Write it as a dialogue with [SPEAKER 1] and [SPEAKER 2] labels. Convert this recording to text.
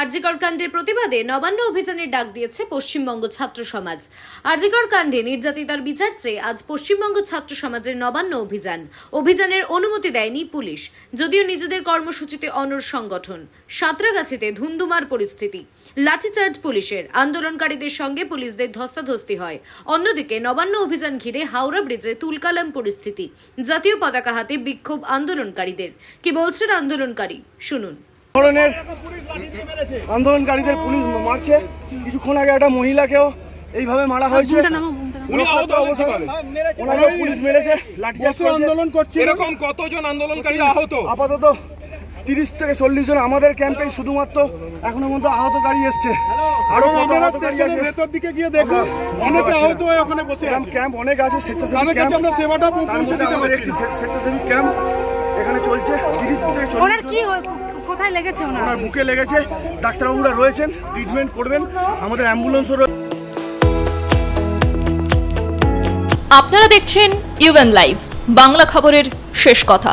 [SPEAKER 1] আরজিকর কাণ্ডের প্রতিবাদে নবান্ন অভিযানের ডাক দিয়েছে পশ্চিমবঙ্গ ছাত্র সমাজ। আরজিকর কাণ্ডে নির্যাতিতার বিচার চেয়ে আজ পশ্চিমবঙ্গ ছাত্র সমাজের নবান্ন অভিযানের অনুমতি দেয়নি পুলিশ। যদিও নিজেদের কর্মসূচিতে অনড় সংগঠন। সাঁতরাগাছিতে ধুন্ধুমার পরিস্থিতি, লাঠিচার্জ পুলিশের, আন্দোলনকারীদের সঙ্গে পুলিশদের ধস্তাধস্তি হয়। অন্যদিকে নবান্ন অভিযান ঘিরে হাওড়া ব্রিজে তুলকালাম পরিস্থিতি। জাতীয় পতাকা হাতে বিক্ষোভ আন্দোলনকারীদের। কি বলছেন আন্দোলনকারী, শুনুন।
[SPEAKER 2] ধরনের আন্দোলনকারীদের পুলিশ মারছে। কিছুক্ষণ আগে একটা মহিলাকেও এইভাবে মারা হয়েছে। পুলিশ মেরেছে, লাঠিচার্জ আন্দোলন করছে। এরকম কতজন আন্দোলনকারী আহত? আপাতত 30 থেকে 40 জন। আমাদের ক্যাম্পে শুধুমাত্র এখনো পর্যন্ত আহত গাড়ি এসছে। আরো স্টেশনের ভেতর দিকে গিয়ে দেখো, অনেকে আহত হয়ে ওখানে বসে আছে। ক্যাম্প অনেক আছে, স্বেচ্ছাসেবী ক্যাম্প। আমরা সেবাটা পৌঁছে দিতে পারছি না। স্বেচ্ছাসেবী ক্যাম্প এখানে চলছে। 30 থেকে 40।
[SPEAKER 3] ওনার কি কোথায় লেগেছে?
[SPEAKER 2] ওনার বুকে লেগেছে। ডাক্তারবাবুরা রয়েছেন, ট্রিটমেন্ট করবেন। আমাদের অ্যাম্বুলেন্সও রয়েছে।
[SPEAKER 4] আপনারা দেখছেন ইউএন লাইভ, বাংলা খবরের শেষ কথা।